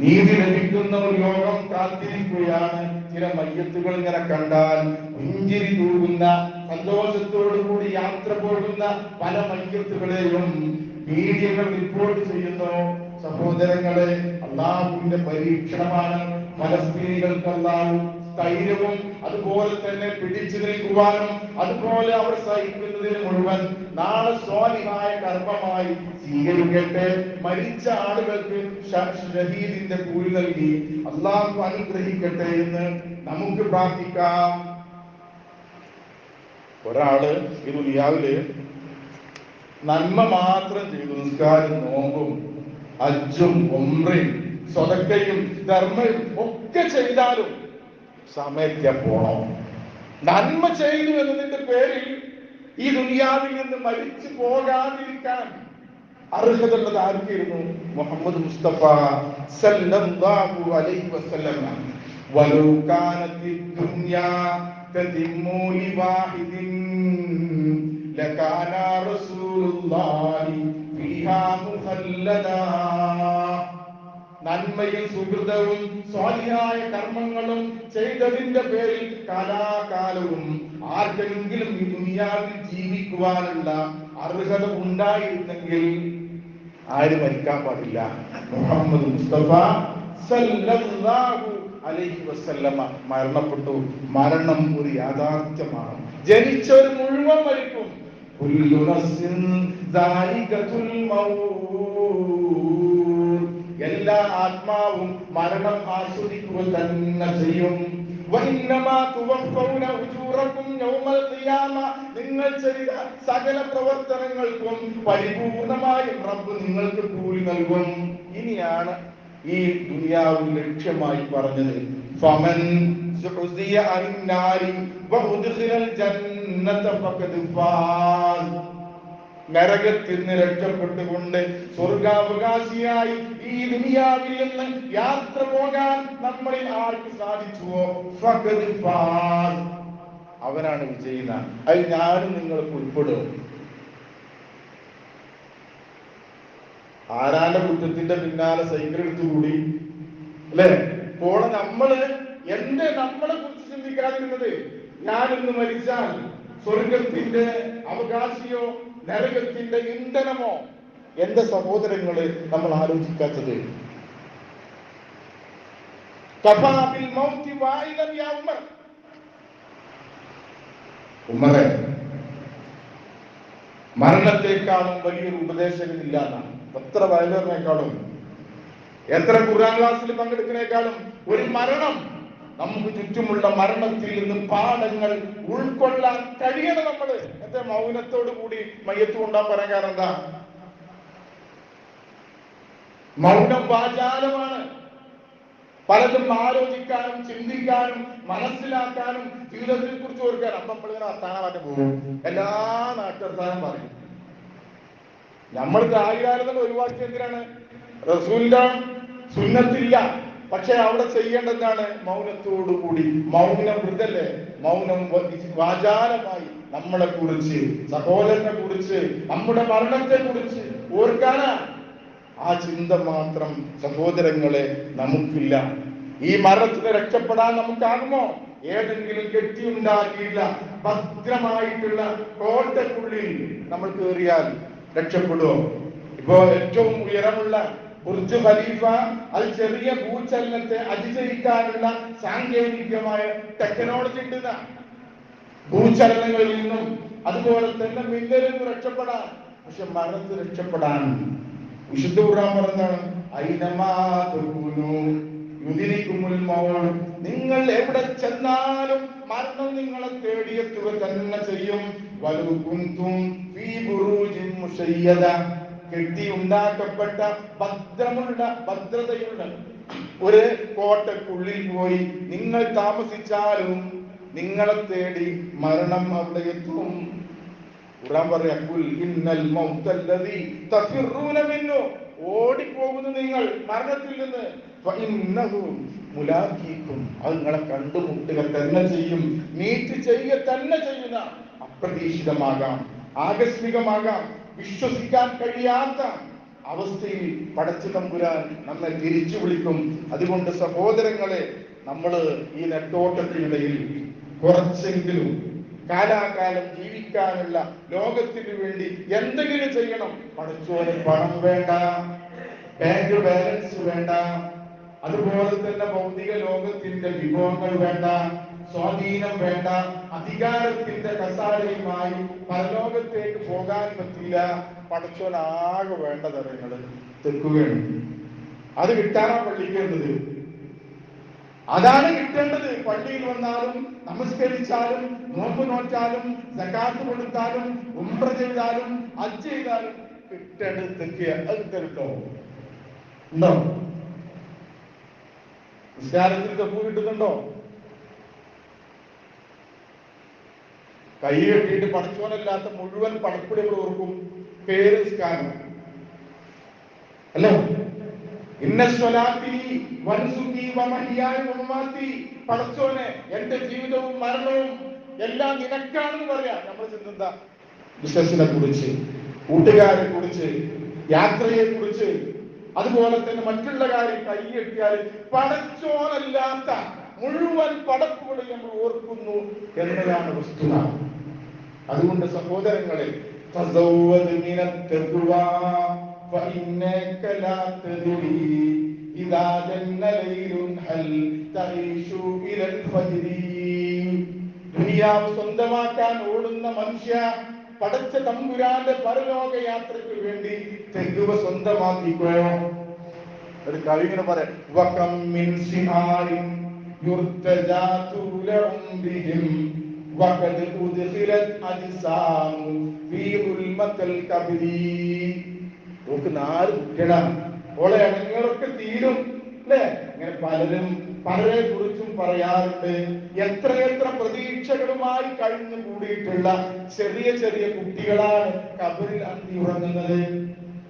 നീതി ലഭിക്കുന്ന ഒരു യോഗം കാത്തിരിക്കുകയാണ്. ചില മയ്യത്തുകൾ ഇങ്ങനെ കണ്ടാൽ പുഞ്ചിരി തൂകുന്ന, സന്തോഷത്തോടു കൂടി യാത്ര പോകുന്ന പല മയ്യത്തുകളെയും മീഡിയകൾ റിപ്പോർട്ട് ചെയ്യുന്നു. സഹോദരങ്ങളെ, അല്ലാഹുവിന്റെ പരീക്ഷണമാണ്. ഫലസ്തീനികൾക്ക് അല്ലാഹു സ്ഥൈര്യവും അതുപോലെ തന്നെ പിടിച്ചു നിൽക്കുവാനും അതുപോലെ അവർ സഹിക്കുന്നതിന് മുഴുവൻ നാളെ സ്വാലിഹായ കർമ്മമായി സ്വീകരിക്കട്ടെ. മരിച്ച ആളുകൾക്ക് ഷഹീദിന്റെ കൂലി നൽകി അല്ലാഹു അനുഗ്രഹിക്കട്ടെ എന്ന് നമുക്ക് പ്രാർത്ഥിക്കാം. ഒരാള് ഈ ദുനിയാവില് നന്മ മാത്രം ചെയ്തു, നിസ്കാരം, നോമ്പും, ഹജ്ജും, ഉംറയും, സ്വതക്കയും, ധർമ്മയും ഒക്കെ ചെയ്താലും സമയത്ത് പോണം. നന്മ ചെയ്തു എന്നതിന്റെ പേരിൽ ഈ ദുനിയാവിൽ നിന്ന് മരിച്ചു പോകാതിരിക്കാൻ അർഹതയുള്ളത് ആർക്കായിരുന്നു? മുഹമ്മദ് മുസ്തഫ സല്ലല്ലാഹു അലൈഹി വസല്ലം. വലൗ കാനത്തി ദുനിയാ തദിമു ലിവാഹിദിൻ ലകാന റസൂലുള്ളാഹി ഫീഹാ മുഖല്ലദാ. നന്മയും സുഹൃതവും സ്വാലിഹായ കർമ്മങ്ങളും ചെയ്തതിന്റെ പേരിൽ കാലാകാലവും ആർക്കെങ്കിലും ഈ ദുനിയാവിൽ ജീവിക്കുവാനുള്ള അർഹത ഉണ്ടായിരുന്നെങ്കിൽ ആര് മരിക്കാൻ പാടില്ല? മുഹമ്മദ് മുസ്തഫ സല്ലല്ലാഹു അലൈഹി വസല്ലമ മരണപ്പെട്ടു. മരണം ഒരു യാഥാർത്ഥ്യമാണ്. ജനിച്ചവർ മുഴുവൻ മരിക്കും. കുല്ലു നഫ്സിൻ ദായിഖത്തുൽ മൗത്ത്. എല്ലാ ആത്മാവും മരണം ആസ്വദിക്കുക തന്നെ ചെയ്യും. നിങ്ങൾ ചെയ്ത സകല പ്രവർത്തനങ്ങൾക്കും പരിപൂർണമായും റബ്ബ് നിങ്ങൾക്ക് കൂലി നൽകും. ഇനിയാണ് ഈ ദുനിയാവിൽ ലക്ഷ്യമായി പറഞ്ഞത്. ഫമൻ സുഉദിയ അൻനാരി വഉദ്ഖിലൽ ജന്നത ഫഖദ് ഫാസ്. നരകത്തിൽ നിന്ന് രക്ഷപ്പെട്ടുകൊണ്ട് സ്വർഗാവകാശിയായി ഈ ദുനിയാവിൽ നിന്ന് യാത്ര പോകാൻ നമ്മളിൽ ആർക്ക് സാധിച്ചുവോ ഫഖദ് ഫാസ്, അവനാണ് വിജയിന. അത് ഞാനും നിങ്ങൾക്ക് ഉൾപ്പെടും. ആരാന്റെ കുറ്റത്തിന്റെ പിന്നാലെ സൈക്കിൾ എടുത്തുകൂടി അല്ലെ പോണ നമ്മളെ കുറിച്ച് ചിന്തിക്കാതിരുന്നത്, ഞാനിന്ന് മരിച്ചാൽ സ്വർഗത്തിന്റെ അവകാശിയോ നരകത്തിന്റെ ഇന്ധനമോ എന്റെ സഹോദരങ്ങളെ നമ്മൾ ആലോചിക്കാത്തത്. ഉമ്മറെ, മരണത്തെക്കാളും വലിയൊരു ഉപദേശകനില്ല എന്നാണ്. എത്ര വയലുകാരനേക്കാളും എത്ര ഖുർആൻ ക്ലാസ്സിൽ പങ്കെടുക്കുന്നതിനേക്കാളും ഒരു മരണം, നമുക്ക് ചുറ്റുമുള്ള മരണത്തിൽ നിന്ന് പാഠങ്ങൾ ഉൾക്കൊള്ളാൻ കഴിയണം. നമ്മള് എത്ര മൗനത്തോടു കൂടി മയ്യത്ത് കൊണ്ടാൻ പറയാൻ കാരണം എന്താ? മൗനം വാചാലമാണ്. പലതും ആലോചിക്കാനും ചിന്തിക്കാനും മനസ്സിലാക്കാനും ജീവിതത്തെ കുറിച്ച് ഓർക്കാനും. അപ്പൊ നമ്മളിങ്ങനെ വർത്താനമായിട്ട് പോകും, എല്ലാ നാട്ടുവർത്താനം പറയും. നമ്മൾ ദായികാലം ഒഴിവാക്കി എന്തിനാണ്? റസൂലിന്റെ സുന്നത്തില്ല, പക്ഷെ അവിടെ ചെയ്യേണ്ടതാണ് മൗനത്തോടുകൂടി. മൗനം വൃതല്ലേ? മൗനം വാചാലമായി നമ്മളെ കുറിച്ച്, സഹോദരനെ കുറിച്ച്, നമ്മുടെ മരണത്തെ കുറിച്ച് ഓർക്കാനാ. ആ ചിന്ത മാത്രം സഹോദരങ്ങളെ നമുക്കില്ല. ഈ മരണത്തിന് രക്ഷപ്പെടാൻ നമുക്കാകുമോ? ഏതെങ്കിലും കെട്ടിയുണ്ടാക്കിയില്ല ഭദ്രമായിട്ടുള്ള കോട്ടക്കുള്ളിൽ നമ്മൾ കയറിയാൽ രക്ഷപ്പെടുമോ? ഇപ്പോ ഏറ്റവും ഉയരമുള്ള ബുർജ് ഖലീഫ, അത് ചെറിയ ഭൂചലനത്തെ അതിജയിക്കാനുള്ള സാങ്കേതികമായ ടെക്നോളജി ഉണ്ട്. ഭൂചലനങ്ങളിൽ നിന്നും അതുപോലെ തന്നെ മിന്നലിൽ നിന്ന് രക്ഷപ്പെടാൻ. പക്ഷെ മരണത്തിൽ രക്ഷപ്പെടാൻ വിശുദ്ധ ഖുർആൻ പറഞ്ഞതാണ്, ഐനമാ തകൂനൂ യുദ്രികുമുൽ മൗത്ത്. നിങ്ങൾ എവിടെ ചെന്നാലും മരണം നിങ്ങളെ തേടിയെത്തുക തന്നെ ചെയ്യും. വലൗ കുൻതും ഫീ ബുറൂജിൻ മുശയ്യദ, കെട്ടിയുണ്ടാക്കപ്പെട്ട ഭദ്രതയുള്ള ഒരു കോട്ടക്കുള്ളിൽ പോയി നിങ്ങൾ താമസിച്ചാലും നിങ്ങളെ തേടി മരണം അവിടെ എത്തും. ഖുർആൻ പറയാ, ഖുൽ ഇന്നൽ മൗതല്ലദീ തഫിറൂന മിൻഹു, ഓടിപ്പോകുന്നു നിങ്ങൾ മരണത്തിൽ നിന്ന്, ഫഇന്നഹു മുലാഖീകും, അത് നിങ്ങളെ കണ്ടുമുട്ടുക തന്നെ ചെയ്യും, മീറ്റ് ചെയ്യുക തന്നെ ചെയ്യുന്ന. അപ്രതീക്ഷിതമാകാം, ആകസ്മികമാകാം, വിശ്വസിക്കാൻ കഴിയാത്ത അവസ്ഥയിൽ പടച്ചു തമ്പുരാൻ നമ്മെ തിരിച്ചു വിളിക്കും. അതുകൊണ്ട് സഹോദരങ്ങളെ, നമ്മള് ഈ നെട്ടോട്ടത്തിനിടയിൽ കുറച്ചെങ്കിലും കാലാകാലം ജീവിക്കാനുള്ള ലോകത്തിന് വേണ്ടി എന്തെങ്കിലും ചെയ്യണം. പഠിച്ചോന് പണം വേണ്ട, ബാങ്ക് ബാലൻസ് വേണ്ട, അതുപോലെ തന്നെ ഭൗതിക ലോകത്തിന്റെ വിഭവങ്ങൾ വേണ്ട, സ്വാധീനം വേണ്ട, അധികാരത്തിന്റെ കസാരയുമായി പരലോകത്തേക്ക് പോകാൻ പറ്റില്ല. പഠിച്ചോനാകെ വേണ്ട തരങ്ങള് തെക്കുകയാണ്. അത് കിട്ടാനാ പള്ളിക്കേണ്ടത്, അതാണ് കിട്ടേണ്ടത്. പള്ളിയിൽ വന്നാലും നമസ്കരിച്ചാലും നോമ്പ് നോറ്റാലും സകാത്ത് കൊടുത്താലും ഉംറ ചെയ്താലും ഹജ്ജ് ചെയ്താലും കിട്ടേണ്ടത് തെക്കുക. അത് കിട്ടോ? ഉണ്ടോ? നിസ്കാരത്തിൽ തെപ്പ് കിട്ടുന്നുണ്ടോ? കൈ കെട്ടിയിട്ട് പഠിച്ചോനല്ലാത്ത മുഴുവൻ പടപ്പുടികൾ ഓർക്കും, പേര് നിസ്കാരം അല്ലേ? പടച്ചോനെ, എന്റെ ജീവിതവും മരണവും എല്ലാം നിനക്കാണെന്ന് പറയാം. നമ്മൾ ചിന്ത ബിസിനസിനെ കുറിച്ച്, കൂട്ടുകാരെ കുറിച്ച്, യാത്രയെ കുറിച്ച്, അതുപോലെ തന്നെ മറ്റുള്ള കാര്യം കൈയെട്ടിയാൽ പടച്ചോനല്ലാത്ത മുഴുവൻ പടപ്പുകളെ നമ്മൾ ഓർക്കുന്നു എന്നതാണ് വസ്തുത. അതുകൊണ്ട് സഹോദരങ്ങളെ, ദുനിയാവ് സ്വന്തമാക്കാൻ ഓടുന്ന മനുഷ്യ, പടച്ച തമ്പുരാന്റെ പരലോക യാത്രയ്ക്ക് വേണ്ടി തെരുവ് സ്വന്തമാക്കിക്കോയോ. ഒരു കവി ഇങ്ങനെ പറയാം, ഓക്ക് 4 കുട്ടികളാണ്. ഓളെ അടങ്ങളൊക്കെ തീരും, അല്ലെ? ഇങ്ങനെ പലരും പലരെ കുറിച്ചും പറയാറുണ്ട്. എത്രയെത്ര പ്രതീക്ഷകളുമായി കഴിഞ്ഞു കൂടിയിട്ടുള്ള ചെറിയ ചെറിയ കുട്ടികളാണ് കബറിൽ അന്തി ഉറങ്ങുന്നത്.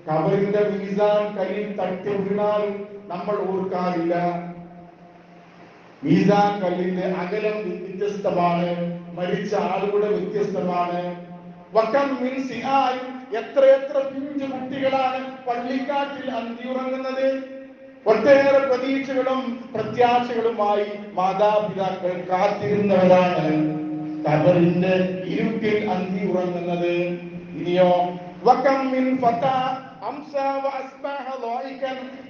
കബറിന്റെ മീസാൻ കയ്യിൽ തട്ടി വീണാലും നമ്മൾ ഓർക്കാറില്ല. മീസാൻ കല്ലിന്റെ അകലം വ്യത്യസ്തമാണ്, മരിച്ച ആളുകളുടെ വ്യത്യസ്തമാണ്. എത്രയെത്ര പിഞ്ചു കുട്ടികളാണ് പള്ളിക്കാട്ടിൽ അന്തിയുറങ്ങുന്നത്. ഒട്ടേറെ പ്രതീക്ഷകളും പ്രത്യാശകളുമായി മാതാപിതാക്കൾ കാത്തിരുന്നവരാണ് ഖബറിന്റെ ഇരുട്ടിൽ അന്തിയുറങ്ങുന്നത്. ഇനിയോ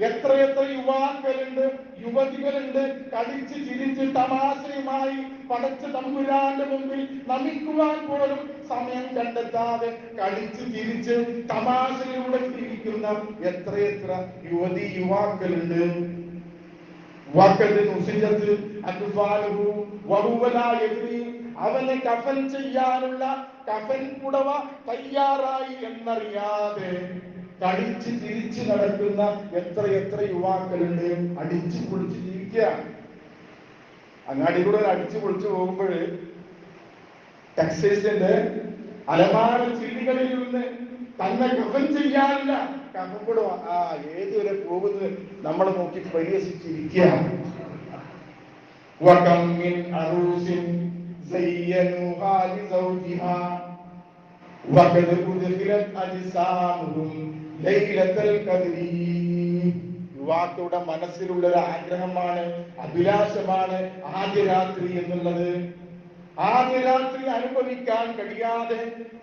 എത്രയെത്ര യുവാക്കളുണ്ട്, യുവതികളുണ്ട്, കളിച്ച് ചിരിച്ച് തമാശയുമായി പടച്ച തമ്പുരാന്റെ മുമ്പിൽ നമിക്കുവാൻ പോലും സമയം കണ്ടെത്താതെ കളിച്ച് ചിരിച്ച് തമാശയിലൂടെ ജീവിക്കുന്ന എത്രയെത്ര യുവതി യുവാക്കളുണ്ട്. അവനെ കഫൻ ചെയ്യാനുള്ള കഫൻ പുടവ തയ്യാറായി എന്നറിയാതെ കളിച്ച് തിരിച്ചു നടക്കുന്ന എത്രയെത്ര യുവാക്കളുണ്ട്. അടിച്ചു പൊളിച്ച് ജീവിക്കുക. അങ്ങാടി കൂടെ അടിച്ചു പൊളിച്ചു പോകുമ്പോൾ ടെക്സൈസിന്റെ അലമാര ചില്ലുകളിൽ നിന്ന് തന്നെ കഫൻ ചെയ്യാനില്ല കഫൻ പുടവ ഏതുവരെ പോകുന്നത് നമ്മൾ നോക്കി പരിഹസിച്ചിരിക്കുക. യുവാക്കളുടെ മനസ്സിലുള്ള ഒരു ആഗ്രഹമാണ്, അഭിലാഷമാണ് ആദ്യ രാത്രി എന്നുള്ളത്. ആദ്യ രാത്രി അനുഭവിക്കാൻ കഴിയാതെ,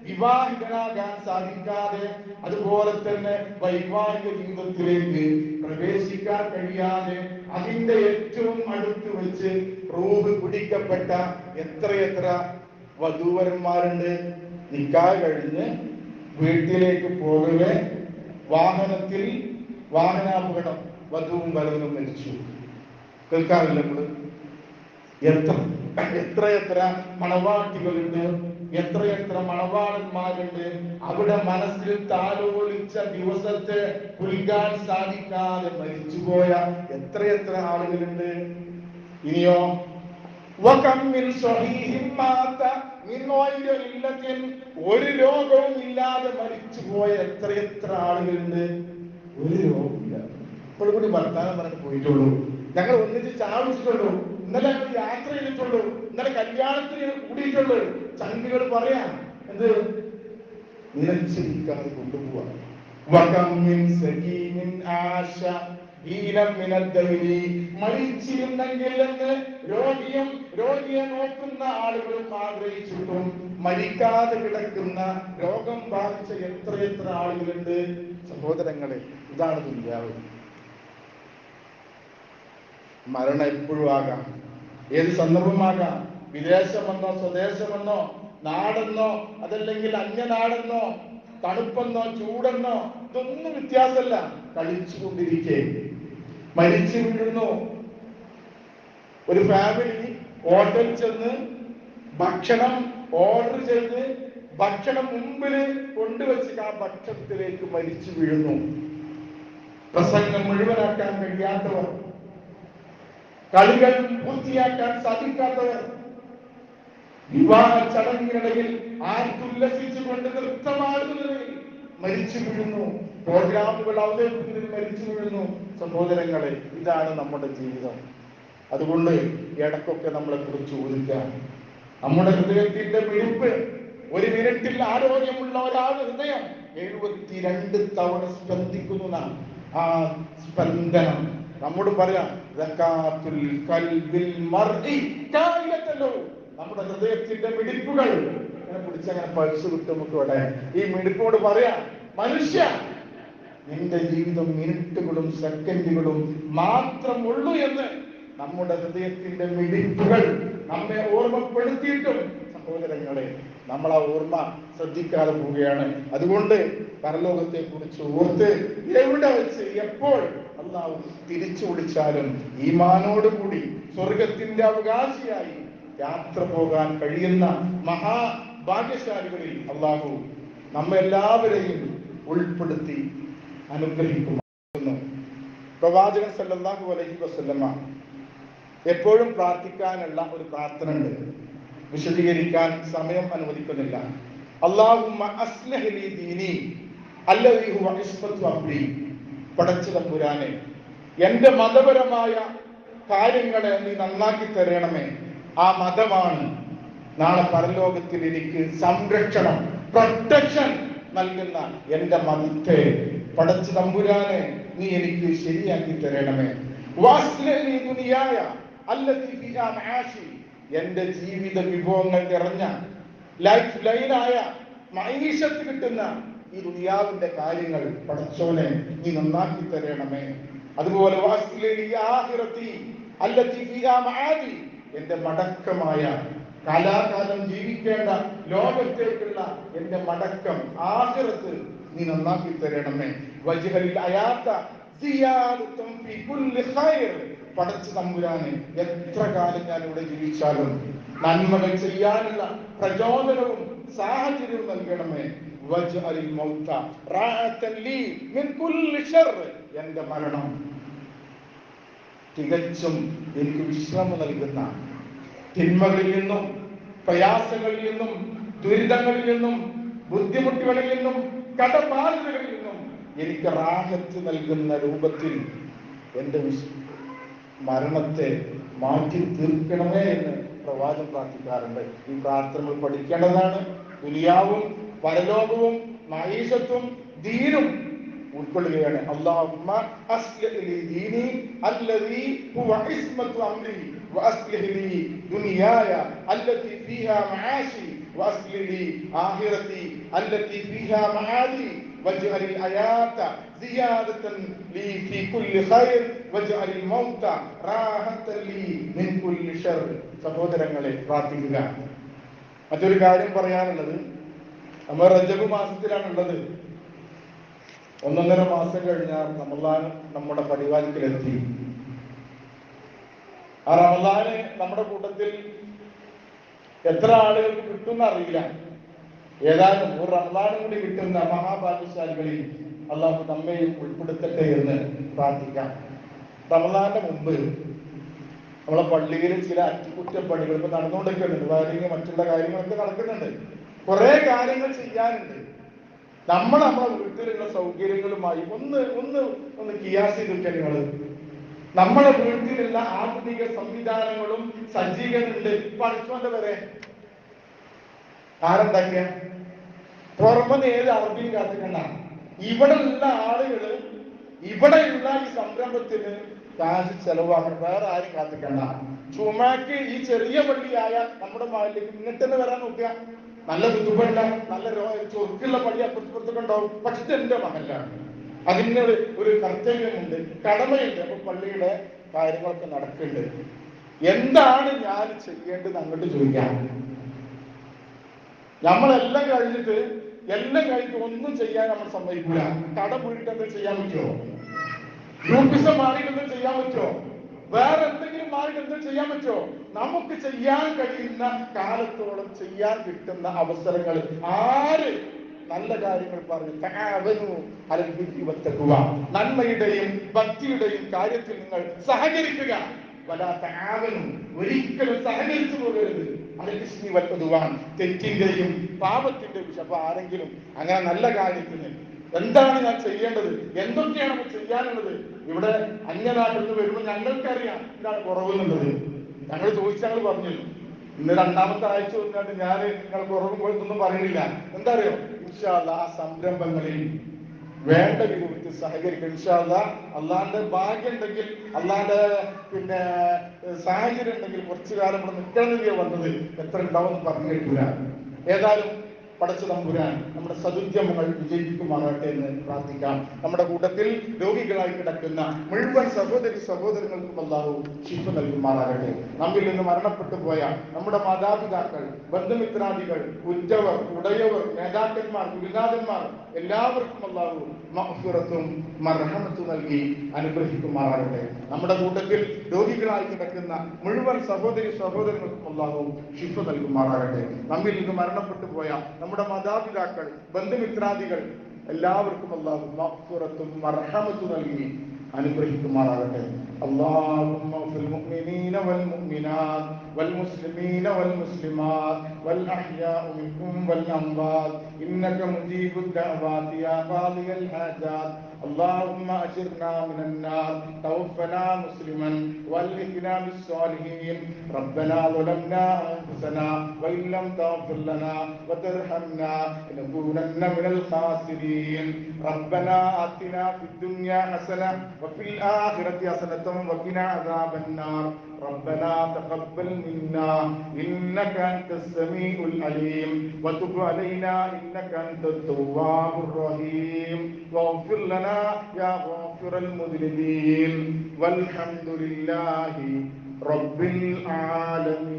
വിവാഹിതനാകാൻ സാധിക്കാതെ, അതുപോലെ തന്നെ വൈവാഹിക ജീവിതത്തിലേക്ക് പ്രവേശിക്കാൻ കഴിയാതെ അതിന്റെ ഏറ്റവും അടുത്ത് വെച്ച് റൂഹ് പിടിക്കപ്പെട്ട എത്രയെത്ര വധൂവരന്മാരുണ്ട്. നിക്കാഹ് കഴിഞ്ഞ് വീട്ടിലേക്ക് പോകവെ വാഹനത്തിൽ വാഹനാപകടം, വധുവും വരനും മരിച്ചു. കേൾക്കാറില്ല നമ്മള്? എത്രയെത്ര മണവാട്ടികളുണ്ട്, എത്രയെത്ര മണവാളന്മാരുണ്ട്. അവിടെ മനസ്സിൽ താലോലിച്ച ദിവസത്തെ പുൽകാൻ സാധിക്കാതെ മരിച്ചുപോയ എത്രയെത്ര ആളുകളുണ്ട്. ഇനിയോ ഒരു രോഗവും ഇല്ലാതെ മരിച്ചുപോയ എത്രയെത്ര ആളുകളുണ്ട്. ഒരു രോഗമില്ല. ഇപ്പോൾ കൂടി വർത്താനം പറഞ്ഞ് പോയിട്ടുള്ളൂ. ഞങ്ങൾ ഒന്നിച്ച് ചാവിച്ചിട്ടുള്ളൂ. ഇന്നലെ ഞങ്ങൾ യാത്ര ചെയ്തിട്ടുള്ളൂ. ഇന്നലെ കല്യാണത്തിന് കൂടിയിട്ടുള്ളൂ. ചങ്കികൾ പറയാം എന്ത് നിലച്ചിരിക്കാതെ കൊണ്ടുപോവാ. മരിച്ചിരുന്നെങ്കിൽ എന്ന് രോഗിയെ നോക്കുന്ന ആളുകളും ആഗ്രഹിച്ചിട്ടും മരിക്കാതെ കിടക്കുന്ന രോഗം ബാധിച്ച എത്രയെത്ര ആളുകളുണ്ട്. സഹോദരങ്ങളെ, ഇതാണ് ദുനിയാവ്. മരണം എപ്പോഴും ആകാം, ഏത് സന്ദർഭമാകാം. വിദേശമെന്നോ സ്വദേശമെന്നോ നാടെന്നോ അതല്ലെങ്കിൽ അന്യനാടെന്നോ തണുപ്പെന്നോ ചൂടെന്നോ ഇതൊന്നും വ്യത്യാസമല്ല. കളിച്ചുകൊണ്ടിരിക്കെ മരിച്ചു വീഴുന്നു. ഒരു ഫാമിലി ഹോട്ടലിൽ ചെന്ന് ഭക്ഷണം ഓർഡർ ചെയ്ത് ഭക്ഷണം മുമ്പിൽ കൊണ്ടുവച്ച് ആ ഭക്ഷണത്തിലേക്ക് മരിച്ചു വീഴുന്നു. പ്രസംഗം മുഴുവനാക്കാൻ കഴിയാത്തവർ, കളികൾ പൂർത്തിയാക്കാൻ സാധിക്കാത്തവർ, വിവാഹ ചടങ്ങിനിടയിൽ ആർത്തുല്ലസിച്ചുകൊണ്ട് നൃത്തമാടുന്നതിൽ മരിച്ചു വീഴുന്നു. പ്രോഗ്രാമുകൾ അവതരിപ്പിക്കുന്നതിൽ മരിച്ചു വീഴുന്നു. സഹോദരങ്ങളെ, ഇതാണ് നമ്മുടെ ജീവിതം. അതുകൊണ്ട് ഇടയ്ക്കൊക്കെ നമ്മളെ കുറിച്ച് ഓർക്കുക. നമ്മുടെ ഹൃദയത്തിന്റെ മിടിപ്പ്, ഒരു മിനിറ്റിൽ ആരോഗ്യമുള്ള ഒരാളുടെ ഹൃദയം 72 തവണ സ്പന്ദിക്കുന്നു. ആ സ്പന്ദനം നമ്മോട് പറയാം, നമ്മുടെ ഹൃദയത്തിന്റെ മിടിപ്പുകൾ പിടിച്ചങ്ങനെ പൾസ് കിട്ടും. നമുക്ക് ഇവിടെ ഈ മിടിപ്പോട് പറയാം, മനുഷ്യ, നിന്റെ ജീവിതം മിനിറ്റുകളും സെക്കൻഡുകളും മാത്രമുള്ളൂ എന്ന് നമ്മുടെ ഹൃദയത്തിന്റെ മിടിപ്പുകൾ നമ്മെ ഓർമ്മപ്പെടുത്തിയിട്ടും സഹോദരങ്ങളെ നമ്മൾ ആ ഓർമ്മ ശ്രദ്ധിക്കാതെ പോവുകയാണ്. അതുകൊണ്ട് പരലോകത്തെ കുറിച്ച് ഓർത്ത് എവിടെ വെച്ച് എപ്പോൾ അല്ലാഹു തിരിച്ചു വിളിച്ചാലും ഈമാനോടുകൂടി സ്വർഗത്തിന്റെ അവകാശിയായി യാത്ര പോകാൻ കഴിയുന്ന മഹാഭാഗ്യശാലികളിൽ അല്ലാഹു നമ്മെല്ലാവരെയും ഉൾപ്പെടുത്തി അനുഗ്രഹിക്കുന്നു. പ്രവാചകൻ സല്ലല്ലാഹു അലൈഹി വസല്ലമ എപ്പോഴും പ്രാർത്ഥിക്കാനുള്ള ഒരു പ്രാർത്ഥന ഉണ്ട്. വിശദീകരിക്കാൻ സമയം അനുവദിക്കുന്നില്ല. അല്ലാഹുമ്മ അസ്ലിഹ് ലി ദീനി അല്ലദീ ഹുവ ഇസ്മത്തു അംരി. പടച്ച തമ്പുരാനെ, എന്റെ മതപരമായ കാര്യങ്ങളെ നീ നന്നാക്കി തരണമേ. ആ മതമാണ് നാളെ പരലോകത്തിൽ എനിക്ക് സംരക്ഷണം, പ്രൊട്ടക്ഷൻ നൽകുന്ന എന്റെ മതത്തെ പടച്ച തമ്പുരാനെ നീ എനിക്ക് ശരിയാക്കി തരണമേ. വാസ്ലിഹ് ലി ദുനിയായ അല്ലദീ ഫിഹാ മആശി. എന്റെ ജീവിത വിഭവങ്ങൾ നിറഞ്ഞ ലൈഫ് ലൈനായ മൈനീഷത്ത് കിട്ടുന്ന ഈ ദുനിയാവിന്റെ കാര്യങ്ങൾ പടച്ചോനെ നീ നന്നാക്കി തരണമേ. അതുപോലെ എന്റെ മടക്കമായ കാലാകാലം ജീവിക്കേണ്ട ലോകത്തേക്കുള്ള എന്റെ മടക്കം ആഖിറത്ത് നീ നന്നാക്കി തരണമേ. വജ്ഹലിൽ അയാത്ത സിയാദത്തും ഫീ കുല്ലി ഖൈർ. പടച്ച തമ്പുരാനെ, എത്ര കാലം ഞാൻ ഇവിടെ ജീവിച്ചാലും നന്മകൾ ചെയ്യാനുള്ള പ്രചോദനവും സാഹചര്യവും നൽകണമേ. വജ്അലിൽ മൗത റാഅതൻ ലീ മിൻ കുല്ലി ശർർ. എന്റെ മരണം തികച്ചും എനിക്ക് വിശ്രമം നൽകുന്ന, തിന്മകളിൽ നിന്നും പ്രയാസങ്ങളിൽ നിന്നും ദുരിതങ്ങളിൽ നിന്നും ബുദ്ധിമുട്ടുകളിൽ നിന്നും കടബാധ്യതകളിൽ നിന്നും എനിക്ക് റാഹത്ത് നൽകുന്ന രൂപത്തിൽ എന്റെ മരണത്തെ മാറ്റി തീർക്കണമേ എന്ന് പ്രവാചകൻ പ്രാർത്ഥിക്കാറുണ്ട്. ഈ പ്രാർത്ഥനകൾ പഠിക്കേണ്ടതാണ്. ദുനിയാവും പരലോകവും മഈശത്തും ദീനും ഉൾക്കൊള്ളുകയാണ്. അല്ലാഹുമ്മ അസ്ലിഹ് ലി ദീനി അല്ലദീ ഹുവ ഇസ്മത്തു അംരി വഅസ്ലിഹ് ലി ദുനിയായ അല്ലതി ഫീഹാ മആശി വഅസ്ലിഹ് ലി ആഖിറതി അല്ലതി ഫീഹാ മആദി വജ്അലിൽ ഹയാത സിയാദതൻ ലി ഫീ കുല്ലി ഖൈർ വജ്അലിൽ മൗത റാഹതൻ ലി മിൻ കുല്ലി ശർ. സഹോദരങ്ങളെ, പ്രാർത്ഥിക്കുക. മറ്റൊരു കാര്യം പറയാനുള്ളത്, നമ്മൾ റജബ് മാസത്തിലാണുള്ളത്. 1.5 മാസം കഴിഞ്ഞാൽ റമളാൻ നമ്മുടെ പരിപാടിയിലെത്തി. ആ റമളാന് നമ്മുടെ കൂട്ടത്തിൽ എത്ര ആളുകൾക്ക് കിട്ടുന്ന അറിയില്ല. ഏതായാലും ഒരു റമളാനും കൂടി കിട്ടുന്ന മഹാഭാഗ്യശാലികളിൽ അള്ളാഹു നമ്മയും ഉൾപ്പെടുത്തട്ടെ എന്ന് പ്രാർത്ഥിക്കാം. റമളാന്റെ മുമ്പ് നമ്മളെ പള്ളിയിൽ ചില അറ്റകുറ്റപ്പണികൾ ഇപ്പൊ നടന്നുകൊണ്ടിരിക്കുന്നുണ്ട്. വയറിങ് മറ്റുള്ള കാര്യങ്ങളൊക്കെ നടക്കുന്നുണ്ട്. കുറെ കാര്യങ്ങൾ ചെയ്യാനുണ്ട്. നമ്മളെ വീട്ടിലുള്ള സൗകര്യങ്ങളുമായി ഒന്ന് കിയാസ് ചെയ്തിട്ട് നിങ്ങൾ നമ്മളെ വീട്ടിലുള്ള ആധുനിക സംവിധാനങ്ങളും സജ്ജീകരണമുണ്ട്. പഠിച്ചോന്റെ വരെ ആരുണ്ടാക്കിയ പുറമെന്ന് ഏത് അറബിയും കാത്തിക്കണ്ട. ഇവിടെയുള്ള ആളുകള് ഇവിടെയുള്ള ഈ സംരംഭത്തിന് കാശ് ചെലവാക്കണം. വേറെ ആരും കാത്തിക്കണ്ട. ചുമക്ക് ഈ ചെറിയ പള്ളിയായ നമ്മുടെ മഹലിലേക്ക് ഇങ്ങോട്ട് തന്നെ വരാൻ നോക്കുക. നല്ല ബുദ്ധിമുട്ടല്ല, നല്ല ചൊറുക്കുള്ള പള്ളി അപ്പുറത്തൊക്കെ ഉണ്ടാവും. പക്ഷെ എന്റെ മഹലാണ്. അതിന് ഒരു കർത്തവ്യമുണ്ട്, കടമയുണ്ട്. അപ്പൊ പള്ളിയുടെ കാര്യങ്ങളൊക്കെ നടക്കുന്നുണ്ട്. എന്താണ് ഞാൻ ചെയ്യേണ്ടത് അങ്ങോട്ട് ചോദിക്കാം. നമ്മളെല്ലാം കഴിഞ്ഞിട്ട് ഒന്നും ചെയ്യാൻ നമ്മൾ സമ്മതിക്കൂല. കടം വീട്ടിട്ട് എന്തെങ്കിലും ചെയ്യാൻ പറ്റുമോ? ഗ്രൂപ്പിസം മാറിയിട്ട് എന്തെങ്കിലും ചെയ്യാൻ പറ്റുമോ? വേറെ എന്തെങ്കിലും മാറിയിട്ട് എന്തെങ്കിലും ചെയ്യാൻ പറ്റുമോ? നമുക്ക് ചെയ്യാൻ കഴിയുന്ന കാലത്തോളം ചെയ്യാൻ കിട്ടുന്ന അവസരങ്ങൾ ആര് നല്ല കാര്യങ്ങൾ പറഞ്ഞു നന്മയുടെയും ഭക്തിയുടെയും കാര്യത്തിൽ നിങ്ങൾ സഹകരിക്കുക. ഒരിക്കലും സഹകരിച്ചു പോകരുത്. തെറ്റിന്റെയും പാപത്തിന്റെയും. അപ്പൊ ആരെങ്കിലും അങ്ങനെ നല്ല കാര്യത്തിന് എന്താണ് ഞാൻ ചെയ്യേണ്ടത്, എന്തൊക്കെയാണ് നമുക്ക് ചെയ്യാനുള്ളത്? ഇവിടെ അന്യനാട്ടിൽ നിന്ന് വരുമ്പോൾ ഞങ്ങൾക്കറിയാം ഇതാണ് കുറവെന്നുള്ളത്. ഞങ്ങൾ ചോദിച്ചാൽ ഞങ്ങൾ പറഞ്ഞു. ഇന്ന് 2ാമത്തെ ആഴ്ച വന്നിട്ട് ഞാൻ നിങ്ങൾ കുറവും പോയിട്ടൊന്നും പറയുന്നില്ല. എന്താ അറിയോ, ഇൻഷാ അല്ലാഹ് ആ സംരംഭങ്ങളിൽ വേണ്ട വിധത്തിൽ സഹകരിക്കും. ഇൻഷാ അല്ലാഹ് അള്ളാന്റെ ഭാഗ്യം ഉണ്ടെങ്കിൽ, അള്ളാന്റെ സാഹചര്യം ഉണ്ടെങ്കിൽ കുറച്ചു കാലം ഇവിടെ നിൽക്കണമെന്നേ വന്നത്. എത്ര ഉണ്ടാവും പറഞ്ഞു കേൾക്കൂല. ഏതായാലും പടച്ച തമ്പുരാൻ നമ്മുടെ സദുദ്യമങ്ങൾ വിജയിപ്പിക്കുമാറാട്ടെ എന്ന് പ്രാർത്ഥിക്കാം. നമ്മുടെ കൂട്ടത്തിൽ രോഗികളായി കിടക്കുന്ന മുഴുവൻ സഹോദരങ്ങൾക്കും അല്ലാഹു ശിഫ നൽകുമാറാകട്ടെ. നമ്മിൽ നിന്ന് മരണപ്പെട്ടു പോയ നമ്മുടെ മാതാപിതാക്കൾ, ബന്ധുമിത്രാദികൾ, ഉറ്റവർ, ഉടയവർ, നേതാക്കന്മാർ, ഗുരുനാഥന്മാർ എല്ലാവർക്കും അല്ലാഹു മഗ്ഫിറത്തും മർഹമത്തും നൽകി അനുഗ്രഹിക്കുമാറാകട്ടെ. നമ്മുടെ കൂട്ടത്തിൽ രോഗികളായി കിടക്കുന്ന മുഴുവൻ സഹോദരങ്ങൾക്കും അല്ലാഹു ശിഫ നൽകുമാറാകട്ടെ. നമ്മിൽ നിന്ന് മരണപ്പെട്ടു പോയ നമ്മുടെ മാതാപിതാക്കൾ, ബന്ധുമിത്രാദികൾ എല്ലാവർക്കും അല്ലാഹു മഗ്ഫിറത്തും മർഹമത്തും നൽകി അനുഗ്രഹിക്കുമാറാകട്ടെ. اللهم اغفر المؤمنين والمؤمنات والمسلمين والمسلمات والأحياء منهم والأموات إنك مجيب الدعوات يا قاضي الحاجات. اللهم أجرنا من النار، توفنا مسلما والحقنا بالصالحين. ربنا ظلمنا أنفسنا وإن لم تغفر لنا وترحمنا لنكونن من الخاسرين. ربنا آتنا في الدنيا حسنة وفي الآخرة حسنة وقنا عذاب النار. ربنا تقبل منا إنك أنت السميع العليم وتب علينا إنك أنت التواب الرحيم واغفر لنا يا غافر المذنبين والحمد لله رب العالمين.